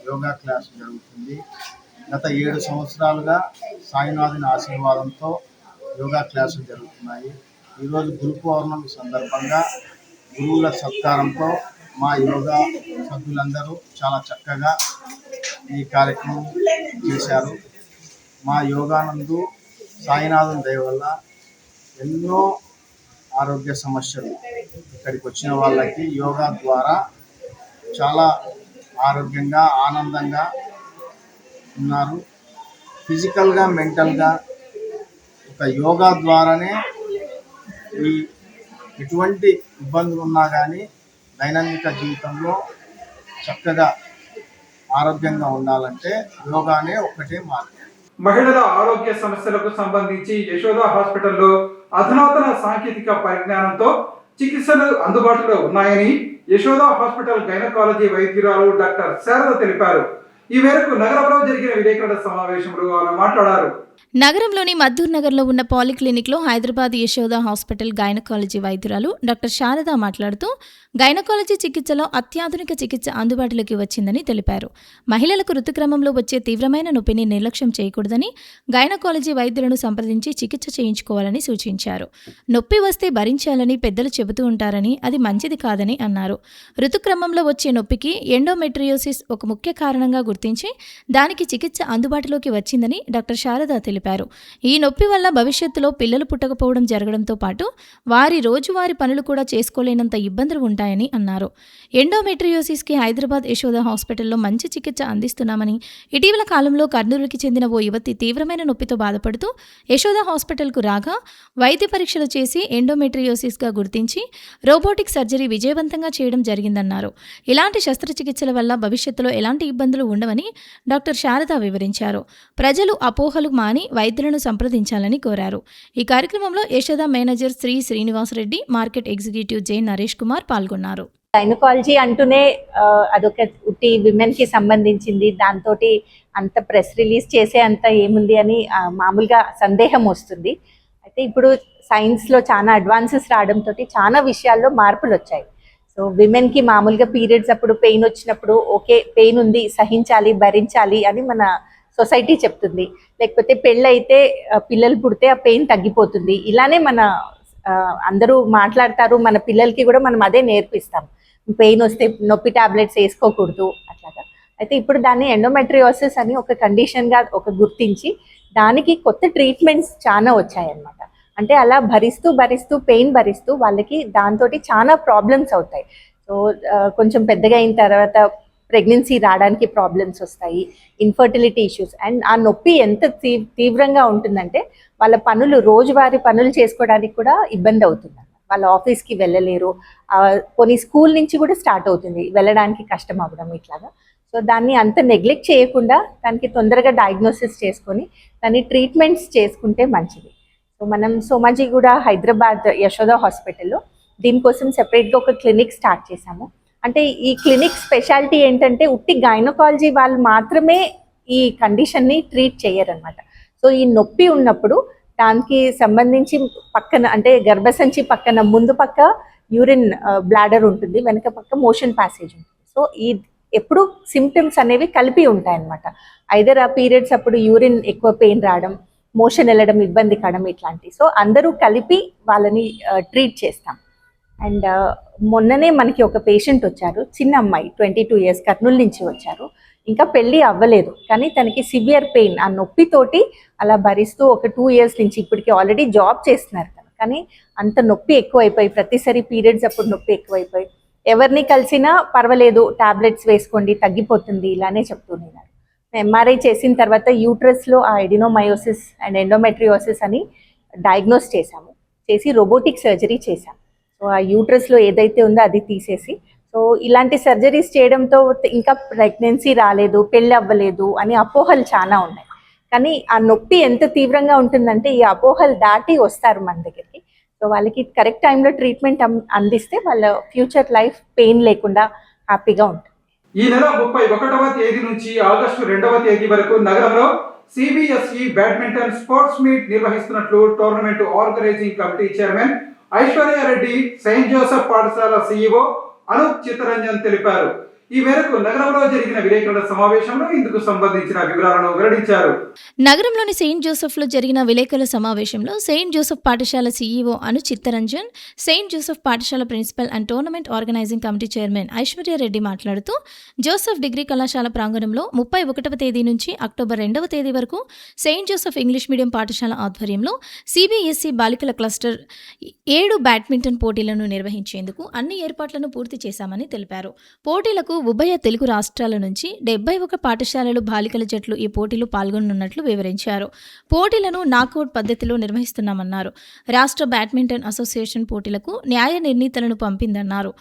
యోగా క్లాస్ జరుగుతుంది. గత 7 సంవత్సరాలుగా సాయినాథుని ఆశీర్వాదంతో యోగా క్లాసులు జరుగుతున్నాయి. ఈరోజు గురు పౌర్ణమి సందర్భంగా గురువుల సత్కారంతో మా యోగా సభ్యులందరూ చాలా చక్కగా ఈ కార్యక్రమం చేశారు. మా యోగానందు సాయినాథుని దయ వల్ల ఎన్నో ఆరోగ్య సమస్యలు ఇక్కడికి వచ్చిన వాళ్ళకి యోగా ద్వారా చాలా ఆరోగ్యంగా ఆనందంగా ఉన్నారు. ఫిజికల్గా మెంటల్గా ఒక యోగా ద్వారానే ఈ ఎటువంటి ఇబ్బందులు ఉన్నా కానీ దైనందిక జీవితంలో చక్కగా ఆరోగ్యంగా ఉండాలంటే యోగానే ఒక్కటే మార్గం. మహిళల ఆరోగ్య సమస్యలకు సంబంధించి యశోద హాస్పిటల్లో అధునాతన సాంకేతిక పరిజ్ఞానంతో చికిత్సలు అందుబాటులో ఉన్నాయని యశోద హాస్పిటల్ గైనకాలజీ వైద్యురాలు డాక్టర్ శారద తెలిపారు. ఈ మేరకు నగరంలో జరిగిన విలేకరుల సమావేశంలో ఆమె మాట్లాడారు. నగరంలోని మద్దూర్ నగర్లో ఉన్న పాలిక్లినిక్లో హైదరాబాద్ యశోద హాస్పిటల్ గైనకాలజీ వైద్యురాలు డాక్టర్ శారద మాట్లాడుతూ గైనకాలజీ చికిత్సలో అత్యాధునిక చికిత్స అందుబాటులోకి వచ్చిందని తెలిపారు. మహిళలకు ఋతుక్రమంలో వచ్చే తీవ్రమైన నొప్పిని నిర్లక్ష్యం చేయకూడదని గైనకాలజీ వైద్యులను సంప్రదించి చికిత్స చేయించుకోవాలని సూచించారు. నొప్పి వస్తే భరించాలని పెద్దలు చెబుతూ ఉంటారని అది మంచిది కాదని అన్నారు. ఋతుక్రమంలో వచ్చే నొప్పికి ఎండోమెట్రియోసిస్ ఒక ముఖ్య కారణంగా గుర్తించి దానికి చికిత్స అందుబాటులోకి వచ్చిందని డాక్టర్ శారద తెలిపారు. ఈ నొప్పి వల్ల భవిష్యత్తులో పిల్లలు పుట్టకపోవడం జరగడంతో పాటు వారి రోజువారీ పనులు కూడా చేసుకోలేనంత ఇబ్బందులు ఉంటాయని అన్నారు. ఎండోమెట్రియోసిస్కి హైదరాబాద్ యశోద హాస్పిటల్లో మంచి చికిత్స అందిస్తున్నామని, ఇటీవల కాలంలో కర్నూలుకి చెందిన ఓ యువతి తీవ్రమైన నొప్పితో బాధపడుతూ యశోద హాస్పిటల్కు రాగా వైద్య పరీక్షలు చేసి ఎండోమెట్రియోసిస్గా గుర్తించి రోబోటిక్ సర్జరీ విజయవంతంగా చేయడం జరిగిందన్నారు. ఇలాంటి శస్త్రచికిత్సల వల్ల భవిష్యత్తులో ఎలాంటి ఇబ్బందులు ఉండవని డాక్టర్ శారద వివరించారు. ప్రజలు అపోహలు మాని వైద్యులను సంప్రదించాలని కోరారు. ఈ కార్యక్రమంలో Yashoda manager Shri Srinivasa Reddy, market executive J Naresh Kumar పాల్గొన్నారు. గైనకాలజీ అంటూనే అదొక ఉట్టి విమెన్ కి సంబంధించింది, దాంతో అంత ప్రెస్ రిలీజ్ చేసే అంత ఏముంది అని మామూలుగా సందేహం వస్తుంది. అయితే ఇప్పుడు సైన్స్లో చాలా అడ్వాన్సెస్ రావడంతో చాలా విషయాల్లో మార్పులు వచ్చాయి. సో విమెన్కి మామూలుగా పీరియడ్స్ అప్పుడు పెయిన్ వచ్చినప్పుడు ఓకే పెయిన్ ఉంది సహించాలి భరించాలి అని మన సొసైటీ చెప్తుంది. లేకపోతే పెళ్ళైతే పిల్లలు పుడితే ఆ పెయిన్ తగ్గిపోతుంది, ఇలానే మన అందరూ మాట్లాడతారు. మన పిల్లలకి కూడా మనం అదే నేర్పిస్తాం, పెయిన్ వస్తే నొప్పి టాబ్లెట్స్ వేసుకోకూడదు అట్లాగా. అయితే ఇప్పుడు దాన్ని ఎండోమెట్రియోసిస్ అని ఒక కండిషన్గా గుర్తించి దానికి కొత్త ట్రీట్మెంట్స్ చాలా వచ్చాయన్నమాట. అంటే అలా భరిస్తూ పెయిన్ భరిస్తూ వాళ్ళకి దాంతో చాలా ప్రాబ్లమ్స్ అవుతాయి. సో కొంచెం పెద్దగా అయిన తర్వాత ప్రెగ్నెన్సీ రావడానికి ప్రాబ్లమ్స్ వస్తాయి, ఇన్ఫర్టిలిటీ ఇష్యూస్. అండ్ ఆ నొప్పి ఎంత తీవ్రంగా ఉంటుందంటే వాళ్ళ పనులు రోజువారీ పనులు చేసుకోవడానికి కూడా ఇబ్బంది అవుతుంది. వాళ్ళ ఆఫీస్కి వెళ్ళలేరు, కొన్ని స్కూల్ నుంచి కూడా స్టార్ట్ అవుతుంది వెళ్ళడానికి కష్టం అవ్వడం ఇట్లాగా. సో దాన్ని అంత నెగ్లెక్ట్ చేయకుండా దానికి తొందరగా డయాగ్నోసిస్ చేసుకొని దాన్ని ట్రీట్మెంట్స్ చేసుకుంటే మంచిది. సో మనం సోమాజిగూడ హైదరాబాద్ యశోద హాస్పిటల్లో దీనికోసం సెపరేట్గా ఒక క్లినిక్ స్టార్ట్ చేశాము. అంటే ఈ క్లినిక్ స్పెషాలిటీ ఏంటంటే ఉట్టి గైనకాలజీ వాళ్ళు మాత్రమే ఈ కండిషన్ని ట్రీట్ చేయరనమాట. సో ఈ నొప్పి ఉన్నప్పుడు దానికి సంబంధించి పక్కన అంటే గర్భసంచి పక్కన ముందు పక్క యూరిన్ బ్లాడర్ ఉంటుంది, వెనక పక్క మోషన్ ప్యాసేజ్ ఉంటుంది. సో ఎప్పుడు సిమ్టమ్స్ అనేవి కలిపి ఉంటాయన్నమాట. ఐదర్ ఆ పీరియడ్స్ అప్పుడు యూరిన్ ఎక్కువ పెయిన్ రావడం, మోషన్ వెళ్ళడం ఇబ్బంది కావడం ఇట్లాంటివి. సో అందరూ కలిపి వాళ్ళని ట్రీట్ చేస్తాం. అండ్ మొన్ననే మనకి ఒక పేషెంట్ వచ్చారు, చిన్న అమ్మాయి 22 years, కర్నూలు నుంచి వచ్చారు. ఇంకా పెళ్ళి అవ్వలేదు, కానీ తనకి సివియర్ పెయిన్, ఆ నొప్పితోటి అలా భరిస్తూ ఒక 2 years నుంచి ఇప్పటికి ఆల్రెడీ జాబ్ చేస్తున్నారు తను. కానీ అంత నొప్పి ఎక్కువైపోయి, ప్రతిసారి పీరియడ్స్ అప్పుడు నొప్పి ఎక్కువైపోయి ఎవరిని కలిసినా పర్వాలేదు, టాబ్లెట్స్ వేసుకోండి తగ్గిపోతుంది ఇలానే చెప్తున్నారు. ఎంఆర్ఐ చేసిన తర్వాత యూట్రస్లో ఆ ఎడినోమయోసిస్ అండ్ ఎండోమెట్రియోసిస్ అని డయాగ్నోస్ చేశాము. చేసి రోబోటిక్ సర్జరీ చేశాము. సో ఆ యూట్రస్లో ఏదైతే ఉందో అది తీసేసి, సో ఇలాంటి సర్జరీస్ చేయడంతో ఇంకా ప్రెగ్నెన్సీ రాలేదు, పెళ్ళి అవ్వలేదు అని అపోహలు చాలా ఉన్నాయి. కానీ ఆ నొప్పి ఎంత తీవ్రంగా ఉంటుందంటే ఈ అపోహలు దాటి వస్తారు మన దగ్గరికి. సో వాళ్ళకి కరెక్ట్ టైంలో ట్రీట్మెంట్ అందిస్తే వాళ్ళ ఫ్యూచర్ లైఫ్ పెయిన్ లేకుండా హ్యాపీగా ఉంటుంది. ఈ నెల 31వ తేదీ నుంచి ఆగస్టు 2వ తేదీ వరకు నగరంలో CBSE బ్యాడ్మింటన్ స్పోర్ట్స్ మీట్ నిర్వహిస్తున్నట్లు tournament organising committee chairman Aishwarya Reddy, Saint Joseph పాఠశాల CEO అనూప్ చిత్తరంజన్ తెలిపారు. ఈ మేరకు నగరంలో జరిగిన విలేకరుల సమావేశంలో ఇందుకు సంబంధించిన వివరాలను వెల్లడించారు. నగరంలోని సెయింట్ జోసెఫ్లో జరిగిన విలేకరుల సమావేశంలో సెయింట్ జోసెఫ్ పాఠశాల CEO Anu Chittaranjan, Saint Joseph పాఠశాల principal and tournament organising committee chairman Aishwarya Reddy మాట్లాడుతూ, జోసెఫ్ డిగ్రీ కళాశాల ప్రాంగణంలో 31వ తేదీ నుంచి అక్టోబర్ 2వ తేదీ వరకు సెయింట్ జోసెఫ్ ఇంగ్లీష్ మీడియం పాఠశాల ఆధ్వర్యంలో CBSE బాలికల క్లస్టర్ 7 బ్యాడ్మింటన్ పోటీలను నిర్వహించేందుకు అన్ని ఏర్పాట్లను పూర్తి చేశామని తెలిపారు. పోటీలకు ఉభయ తెలుగు రాష్ట్రాల నుంచి 71 పాఠశాలలు బాలికల జట్లు ఈ పోటీలో పాల్గొనున్నట్లు వివరించారు. పోటీలను నాకౌట్ పద్ధతిలో నిర్వహిస్తున్నామన్నారు. రాష్ట్ర బ్యాడ్మింటన్ అసోసియేషన్ పోటీలకు న్యాయ నిర్ణీతలను పంపిందన్నారు.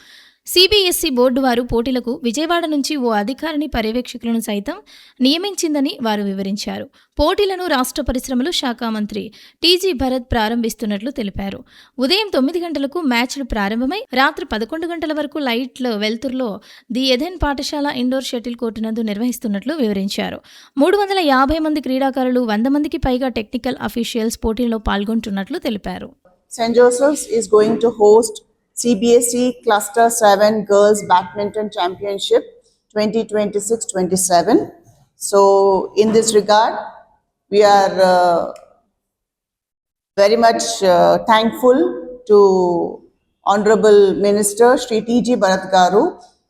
CBSE బోర్డు వారు పోటీలకు విజయవాడ నుంచి ఓ అధికారిని పర్యవేక్షకులను సైతం నియమించిందని వారు వివరించారు. పోటీలను రాష్ట్ర పరిశ్రమలు శాఖ మంత్రి TG భరత్ ప్రారంభిస్తున్నట్లు తెలిపారు. ఉదయం 9 గంటలకు మ్యాచ్లు ప్రారంభమై రాత్రి 11 గంటల వరకు లైట్ల వెల్తుర్లో ది ఎథెన్ పాఠశాల ఇండోర్ షటిల్ కోర్టు నందు నిర్వహిస్తున్నట్లు వివరించారు. 350 మంది క్రీడాకారులు, 100 మందికి పైగా టెక్నికల్ అఫీషియల్స్ పోటీల్లో పాల్గొంటున్నట్లు తెలిపారు. St. Joseph's is going to host CBSE Cluster 7 Girls Badminton Championship 2026-27. So in this regard, we are very much thankful to Honorable Minister Shri TG Bharat Garu,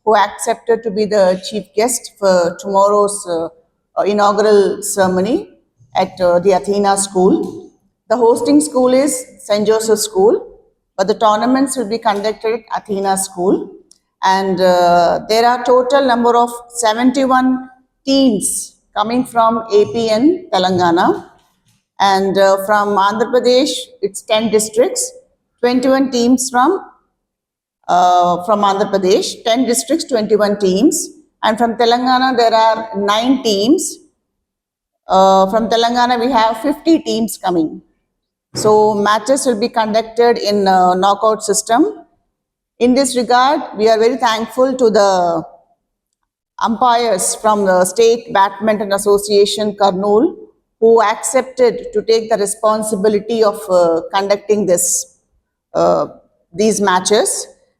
who accepted to be the chief guest for tomorrow's inaugural ceremony at the Athena School. The hosting school is St. Joseph School, but the tournaments will be conducted at Athena School. And there are total number of 71 teams coming from AP and Telangana. And from Andhra Pradesh, it's 10 districts, 21 teams from Andhra Pradesh, 10 districts, 21 teams. And from Telangana, there are 9 teams. From Telangana, we have 50 teams coming. So matches will be conducted in knockout system. In this regard, we are very thankful to the umpires from the State Badminton Association, Kurnool, who accepted to take the responsibility of conducting these matches.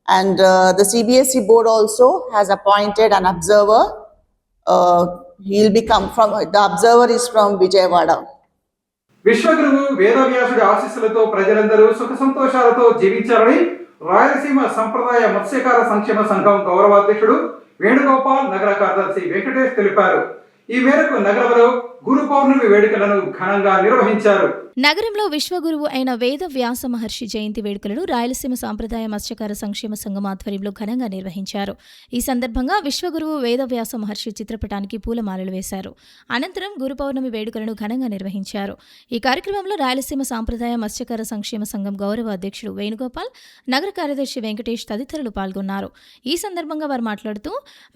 And the CBSE board also has appointed an observer. The observer is from Vijayawada. విశ్వగురువు వేదవ్యాసుడి ఆశీస్సులతో ప్రజలందరూ సుఖ సంతోషాలతో జీవించాలని రాయలసీమ సంప్రదాయ మత్స్యకార సంక్షేమ సంఘం గౌరవాధ్యక్షుడు వేణుగోపాల్, నగర కార్యదర్శి వెంకటేష్ తెలిపారు. ఈ మేరకు నగరంలో గురు పౌర్ణమి వేడుకలను ఘనంగా నిర్వహించారు. నగరంలో విశ్వగురువు అయిన వేద వ్యాస మహర్షి జయంతి వేడుకలను రాయలసీమ సాంప్రదాయ మత్స్యకార సంక్షేమ సంఘం ఆధ్వర్యంలో ఘనంగా నిర్వహించారు. ఈ సందర్భంగా విశ్వగురువు వేద వ్యాస మహర్షి చిత్రపటానికి పూలమాలలు వేశారు. అనంతరం గురు పౌర్ణమి వేడుకలను ఘనంగా నిర్వహించారు. ఈ కార్యక్రమంలో రాయలసీమ సాంప్రదాయ మత్స్యకార సంక్షేమ సంఘం గౌరవ అధ్యక్షుడు వేణుగోపాల్, నగర కార్యదర్శి వెంకటేష్ తదితరులు పాల్గొన్నారు. ఈ సందర్భంగా వారు మాట్లాడుతూ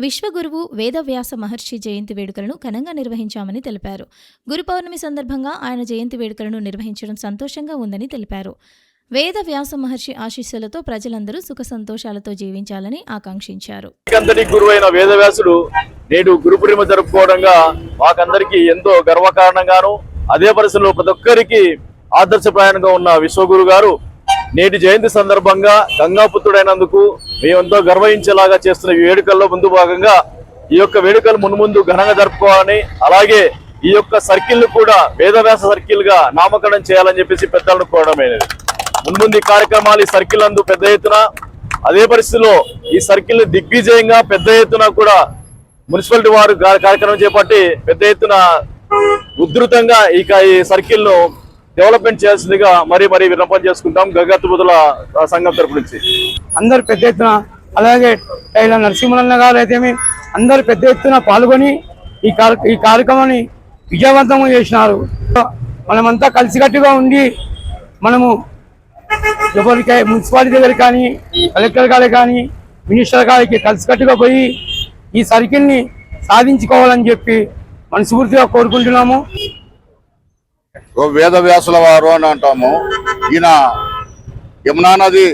విశ్వగురువు వేద వ్యాస మహర్షి జయంతి వేడుకలను ఘనంగా నిర్వహించామని తెలిపారు. గురు పౌర్ణమి సందర్భంగా ఆయన జయంతి వేడుకలను నిర్వహించడం సంతోషంగా ఉందని తెలిపారు. వేద వ్యాస మహర్షి ఆశీస్సులతో ప్రజలందరూ సుఖ సంతోషాలతో జీవించాలని ఆకాంక్షించారు. గురువైన వేదవ్యాసుడు నేడు గురు పూర్ణిమ జరుపుకోవడంగా మాకందరికీ ఎంతో గర్వకారణంగాను, అదే పరిస్థితుల్లో ప్రతి ఒక్కరికి ఆదర్శప్రాయంగా ఉన్న విశ్వగురు గారు నేటి జయంతి సందర్భంగా గంగాపుత్రుడైనందుకు మేమెంతో గర్వహించేలాగా చేస్తున్న ఈ వేడుకల్లో ముందు భాగంగా ఈ యొక్క వేడుకలు మున్ముందు ఘనంగా జరుపుకోవాలని, అలాగే ఈ యొక్క సర్కిల్ ను కూడా వేదవ్యాస సర్కిల్ గా నామకరణం చేయాలని చెప్పేసి పెద్దలను కోరడమైనది. మున్ముందు ఈ కార్యక్రమాలు ఈ సర్కిల్ నందు పెద్ద ఎత్తున, అదే పరిస్థితిలో ఈ సర్కిల్ దిగ్విజయంగా పెద్ద ఎత్తున కూడా మున్సిపాలిటీ వారు కార్యక్రమం చేపట్టి పెద్ద ఎత్తున ఉధృతంగా ఈ సర్కిల్ ను డెవలప్మెంట్ చేయాల్సిందిగా మరీ విన్నపం చేసుకుంటాం గగత్తుబుదుల సంఘం తరపు నుంచి. అందరు పెద్ద ఎత్తున, అలాగే ఇలా నరసింహన్న గారు అయితేమి అందరు పెద్ద ఎత్తున పాల్గొని ఈ కార్యక్రమాన్ని విజయవంతం చేసినారు. మనమంతా కలిసికట్టుగా ఉండి మనము ఎవరికి మున్సిపాలిటీ దగ్గర కానీ, కలెక్టర్ గారికి కానీ, మినిస్టర్ గారికి కలిసికట్టుగా పోయి ఈ సర్కిల్ని సాధించుకోవాలని చెప్పి మనస్ఫూర్తిగా కోరుకుంటున్నాము. వేదవ్యాసుల వారు అని అంటాము. ఈయన యమునా నది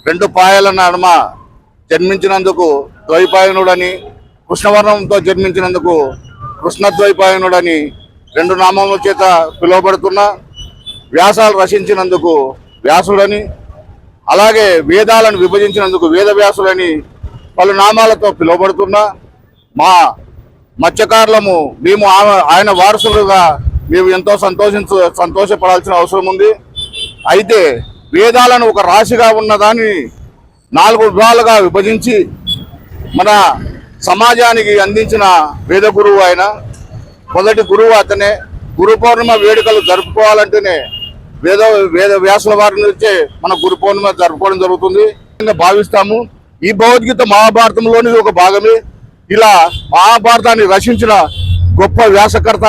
2 పాయల నడుమ జన్మించినందుకు ద్వైపాయనుడని, కృష్ణవర్ణంతో జన్మించినందుకు కృష్ణద్వైపాయనుడని 2 నామముల చేత పిలువబడుతున్న, వ్యాసాలు రచించినందుకు వ్యాసుడని, అలాగే వేదాలను విభజించినందుకు వేదవ్యాసులని పలు నామాలతో పిలువబడుతున్న మా మత్స్యకారులము మేము ఆయన వారసులుగా మేము ఎంతో సంతోషపడాల్సిన అవసరం ఉంది. అయితే వేదాలను ఒక రాశిగా ఉన్నదాన్ని 4 విభాగాలుగా విభజించి మన సమాజానికి అందించిన వేద గురువు ఆయన. మొదటి గురువు అతనే. గురు పౌర్ణిమ వేడుకలు జరుపుకోవాలంటేనే వేద వ్యాసుల వారి నుంచే మన గురు పౌర్ణిమ జరుపుకోవడం జరుగుతుంది భావిస్తాము. ఈ భగవద్గీత మహాభారతంలోని ఒక భాగమే. ఇలా మహాభారతాన్ని రచించిన గొప్ప వ్యాసకర్త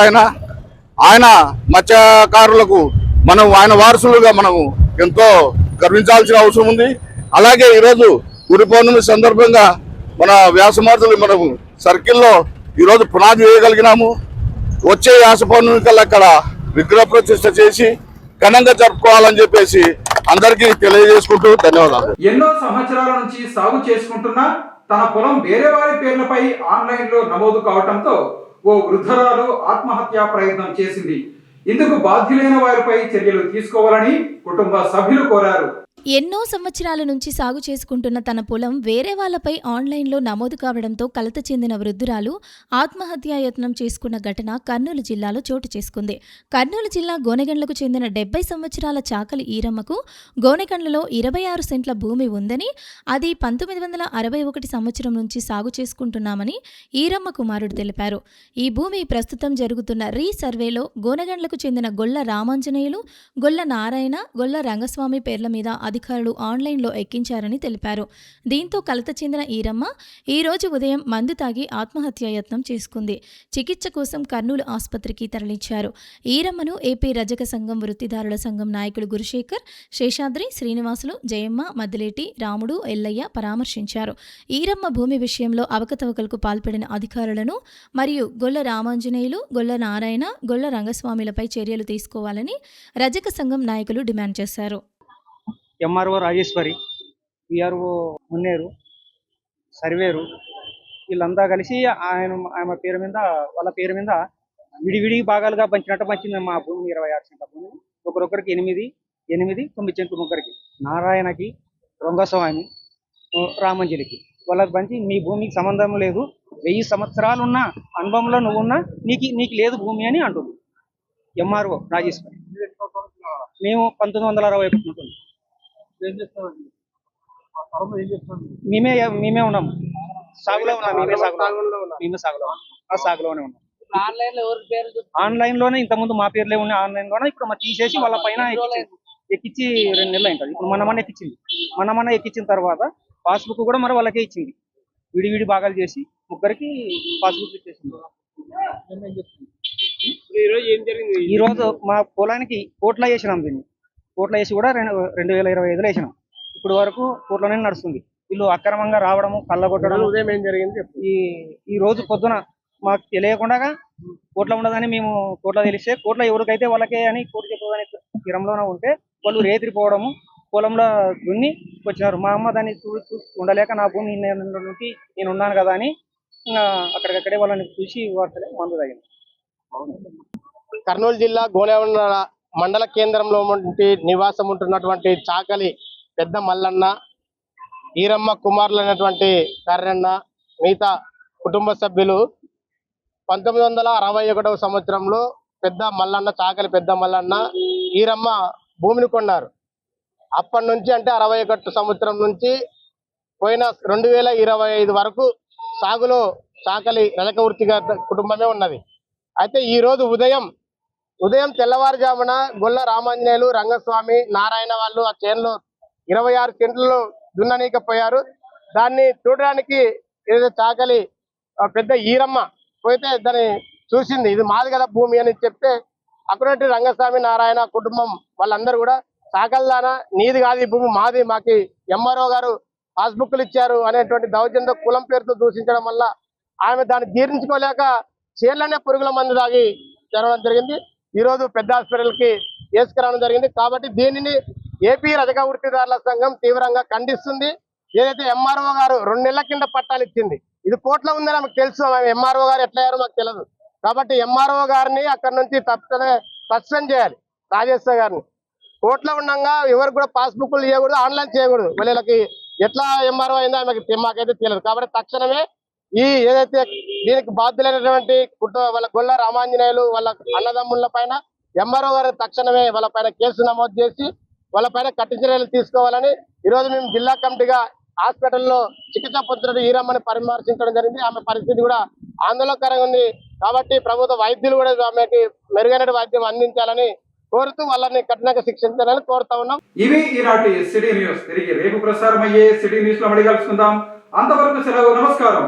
ఆయన మత్స్యకారులకు మనం ఆయన వారసులుగా మనము ఎంతో గర్వించాల్సిన అవసరం ఉంది. అలాగే ఈరోజు గురు పౌర్ణమి సందర్భంగా మన వ్యాసమార్తులు మనము సర్కిల్లో ఈరోజు పునాది వేయగలిగినాము. వచ్చే వ్యాస పౌర్ణమి కల్లా అక్కడ విగ్రహ ప్రతిష్ఠ చేసి ఘనంగా జరుపుకోవాలని చెప్పేసి అందరికీ తెలియజేసుకుంటూ ధన్యవాదాలు. ఎన్నో సంవత్సరాల నుంచి సాగు చేసుకుంటున్నా తన పొలం వేరే వారి పేర్లపై ఆన్లైన్ లో నమోదు కావడంతో ఓ వృద్ధురాలు ఆత్మహత్యా ప్రయత్నం చేసింది. ఇందుకు బాధ్యులైన వారిపై చర్యలు తీసుకోవాలని కుటుంబ సభ్యులు కోరారు. ఎన్నో సంవత్సరాల నుంచి సాగు చేసుకుంటున్న తన పొలం వేరే వాళ్లపై ఆన్లైన్లో నమోదు కావడంతో కలత చెందిన వృద్ధురాలు ఆత్మహత్యాయత్నం చేసుకున్న ఘటన కర్నూలు జిల్లాలో చోటు చేసుకుంది. కర్నూలు జిల్లా గోనెగండ్లకు చెందిన 70 సంవత్సరాల చాకలి ఈరమ్మకు గోనెగండ్లలో 26 సెంట్ల భూమి ఉందని, అది 1961 సంవత్సరం నుంచి సాగు చేసుకుంటున్నామని ఈరమ్మ కుమారుడు తెలిపారు. ఈ భూమి ప్రస్తుతం జరుగుతున్న రీసర్వేలో గోనెగండ్లకు చెందిన గొల్ల రామాంజనేయులు, గొల్ల నారాయణ, గొల్ల రంగస్వామి పేర్ల మీద అధికారులు ఆన్లైన్లో ఎక్కించారని తెలిపారు. దీంతో కలత చెందిన ఈరమ్మ ఈరోజు ఉదయం మందు తాగి ఆత్మహత్యాయత్నం చేసుకుంది. చికిత్స కోసం కర్నూలు ఆసుపత్రికి తరలించారు. ఈరమ్మను ఏపీ రజక సంఘం వృత్తిదారుల సంఘం నాయకులు గురుశేఖర్, శేషాద్రి, శ్రీనివాసులు, జయమ్మ, మద్దిలేటి, రాముడు, ఎల్లయ్య పరామర్శించారు. ఈరమ్మ భూమి విషయంలో అవకతవకలకు పాల్పడిన అధికారులను మరియు గొల్ల రామాంజనేయులు, గొల్ల నారాయణ, గొల్ల రంగస్వామిలపై చర్యలు తీసుకోవాలని రజక సంఘం నాయకులు డిమాండ్ చేశారు. MRO Rajeshwari, PRO Munneru, surveyor వీళ్ళంతా కలిసి ఆమె పేరు మీద వాళ్ళ పేరు మీద విడివిడి భాగాలుగా పంచినట్టు పంచింది మా భూమి 26 సెంట్ల భూమి. ఒకరొకరికి 8, 9 సెంట్లు ముగ్గురికి, నారాయణకి, రంగస్వామి, రామంజలికి వాళ్ళకి పంచి మీ భూమికి సంబంధం లేదు, 1000 సంవత్సరాలున్న అనుభవంలో నువ్వున్నా నీకు లేదు భూమి అని అంటుంది ఎంఆర్ఓ రాజేశ్వరి. మేము 1961 ఉంటుంది. మేమే ఉన్నాము, సాగులో ఉన్నాం, మేమే సాగులోనే ఉన్నాం. ఆన్లైన్ లోనే ఇంతకుముందు మా పేర్లే ఉన్నాయి, ఆన్లైన్ లోనే ఇప్పుడు మా తీసేసి వాళ్ళ పైన ఎక్కించి 2 నెలలు అయింటుంది. ఇప్పుడు మొన్న ఎక్కించింది. మొన్న ఎక్కించిన తర్వాత పాస్బుక్ కూడా మరి వాళ్ళకే ఇచ్చింది. విడివిడి భాగాలు చేసి ముగ్గురికి పాస్బుక్ ఇచ్చేసింది. ఈ రోజు మా పొలానికి కోట్ల వేసినాం. దీన్ని కోట్ల వేసి కూడా 2025లో వేసినాం. ఇప్పుడు వరకు కోట్లనే నడుస్తుంది. వీళ్ళు అక్రమంగా రావడము, కళ్ళగొట్టడం. ఉదయం ఏం జరిగింది? ఈ రోజు పొద్దున మాకు తెలియకుండా కోట్ల ఉండదని మేము కోట్ల తెలిస్తే కోట్ల ఎవరికైతే వాళ్ళకే అని కోర్టు చెప్పదని తీరంలోనే ఉంటే వాళ్ళు రేతిరిపోవడము, పొలంలో దున్ని వచ్చినారు. మా అమ్మ దాన్ని చూసి ఉండలేక నా భూమి నుంచి నేను ఉన్నాను కదా అని ఇంకా అక్కడికక్కడే వాళ్ళని చూసి వార్తలే మందు తాగింది. కర్నూలు జిల్లా గోనెగండ్ల మండల కేంద్రంలో నివాసం ఉంటున్నటువంటి చాకలి పెద్ద మల్లన్న, ఈరమ్మ కుమారులైనటువంటి కర్రన్న, మిగతా కుటుంబ సభ్యులు 1961 సంవత్సరంలో పెద్ద మల్లన్న, చాకలి పెద్ద మల్లన్న, ఈరమ్మ భూమిని కొన్నారు. అప్పటి నుంచి అంటే 61 సంవత్సరం నుంచి పోయిన 2025 వరకు సాగులో చాకలి రజక వృత్తి కుటుంబమే ఉన్నది. అయితే ఈ రోజు ఉదయం తెల్లవారుజామున గొల్ల రామాంజనేయులు, రంగస్వామి, నారాయణ వాళ్ళు ఆ చేనులో 26 సెంట్లు దున్ననీకపోయారు. దాన్ని చూడడానికి ఏదో చాకలి పెద్ద ఈరమ్మ పోతే దాన్ని చూసింది. ఇది మాది కదా భూమి అని చెప్తే అక్కడ రంగస్వామి, నారాయణ కుటుంబం వాళ్ళందరూ కూడా చాకల్దానా నీది కాదు ఈ భూమి మాది, మాకి ఎంఆర్ఓ గారు పాస్బుక్లు ఇచ్చారు అనేటువంటి దౌర్జన్యంతో కులం పేరుతో దూషించడం వల్ల ఆమె దాన్ని జీర్ణించుకోలేక చేనులోనే పురుగుల మందు తాగి జరగడం జరిగింది. ఈ రోజు పెద్ద హాస్పిటల్కి వేసుకురావడం జరిగింది. కాబట్టి దీనిని ఏపీ రజక వృత్తిదారుల సంఘం తీవ్రంగా ఖండిస్తుంది. ఏదైతే ఎంఆర్ఓ గారు 2 నెలల కింద పట్టాలు ఇచ్చింది, ఇది కోర్టులో ఉందని మాకు తెలుసు. ఎంఆర్ఓ గారు ఎట్లా అయ్యారో మాకు తెలియదు. కాబట్టి ఎంఆర్ఓ గారిని అక్కడ నుంచి తప్పనే సస్పెండ్ చేయాలి. రాజేశ్వర గారిని కోర్టులో ఉండగా ఎవరికి కూడా పాస్బుక్లు చేయకూడదు, ఆన్లైన్ చేయకూడదు. వీళ్ళకి ఎట్లా ఎంఆర్ఓ అయిందో మాకైతే తెలియదు. కాబట్టి తక్షణమే ఈ ఏదైతే దీనికి బాధ్యులైనటువంటి వాళ్ళ గొల్ల రామాంజనేయులు వాళ్ళ అన్నదమ్ముల పైన ఎంఆర్ఓ గారు తక్షణమే వాళ్ళ పైన కేసు నమోదు చేసి వాళ్ళ పైన కఠిన చర్యలు తీసుకోవాలని ఈరోజు మేము జిల్లా కమిటీగా హాస్పిటల్లో చికిత్స పొందుతున్న ఈరమ్మని పరామర్శించడం జరిగింది. ఆమె పరిస్థితి కూడా ఆందోళనకరంగా ఉంది. కాబట్టి ప్రభుత్వ వైద్యులు కూడా ఆమెకి మెరుగైన వైద్యం అందించాలని కోరుతూ వాళ్ళని కఠినంగా శిక్షించాలని కోరుతా ఉన్నాం. ఇవి ఈనాటి సిటీ న్యూస్. తిరిగి రేపు ప్రసారం అయ్యే సిటీ న్యూస్ లో మళ్ళీ కలుసుకుందాం. అంతవరకు సెలవు. నమస్కారం.